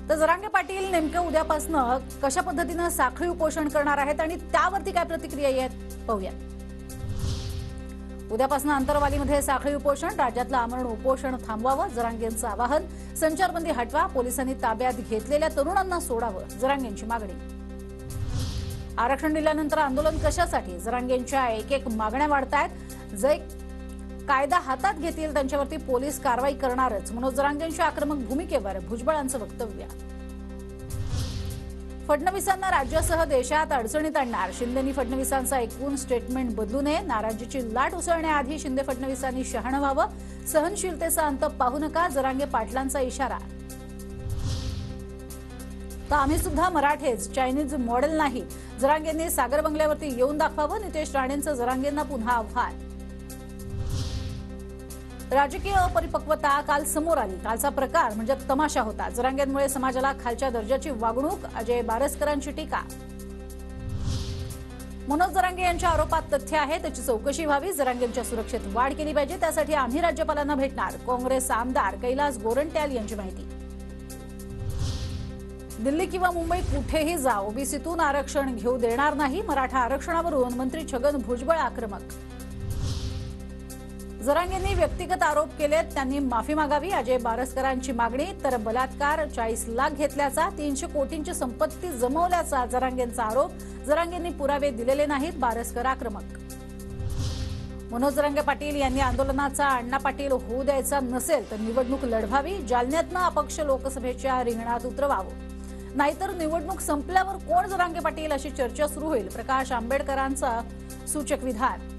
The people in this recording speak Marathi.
तर जरांगे पाटील नेमकं उद्यापासून कशा पद्धतीने साखळी उपोषण करणार आहेत आणि त्यावरती काय प्रतिक्रिया आहेत पाहूया। उद्यापासून अंतरवालीमध्ये साखळी उपोषण, राज्यातलं आमरण उपोषण थांबवावं, जरांगेंचं आवाहन, संचारबंदी हटवा, पोलिसांनी ताब्यात घेतलेल्या तरुणांना सोडावं, जरांगेंची मागणी। आरक्षण दिल्यानंतर आंदोलन कशासाठी? जरांगेंच्या एक एक मागण्या वाढतायत। जे कायदा हातात घेतील त्यांच्यावरती पोलीस कारवाई करणारच, मनोज जरांगेंच्या आक्रमक भूमिकेवर भुजबळांचं वक्तव्य। फडणवीसांना राज्यासह देशात अडचणीत आणणार, शिंदेंनी फडणवीसांचं ऐकून स्टेटमेंट बदलू नये, नाराजीची लाट उसळण्याआधी शिंदे फडणवीसांनी शहाणं व्हावं, सहनशीलतेचा अंत पाहू नका, जरांगे पाटलांचा इशारा। तर आम्ही सुद्धा मराठेच, चायनीज मॉडेल नाही, जरांगेंनी सागर बंगल्यावरती येऊन दाखवावं, नितेश राणेंचं जरांगेंना पुन्हा आव्हान। राजकीय अपरिपक्वता काल समोर आली। कालचा प्रकार म्हणजे तमाशा होता। जरांगेंमुळे समाजाला खालच्या दर्जाची वागणूक, अजय बारसकरांची टीका। मनोज जरांगे यांच्या आरोपात तथ्य आहे, त्याची चौकशी व्हावी, जरांगेंच्या सुरक्षेत वाढ केली पाहिजे, त्यासाठी आम्ही राज्यपालांना भेटणार, काँग्रेस आमदार कैलास गोरंट्याल यांची माहिती। दिल्ली किंवा मुंबई कुठेही जा, ओबीसीतून आरक्षण घेऊ देणार नाही, मराठा आरक्षणावरून मंत्री छगन भुजबळ आक्रमक। जरांगेंनी व्यक्तिगत आरोप केलेत, त्यांनी माफी मागावी, अजय बारसकरांची मागणी। तर बलात्कार, 40 लाख घेतल्याचा, 300 कोटींची संपत्ती जमवल्याचा जरांगेंचा आरोप, जरांगेंनी पुरावे दिलेले नाहीत, बारसकर आक्रमक। मनोज जरांगे पाटील यांनी आंदोलनाचा अण्णा पाटील होऊ द्यायचा नसेल तर निवडणूक लढवावी, जालन्यातनं अपक्ष लोकसभेच्या रिंगणात उतरवावं, नाहीतर निवडणूक संपल्यावर कोण जरांगे पाटील अशी चर्चा सुरू होईल, प्रकाश आंबेडकरांचा सूचक विधान।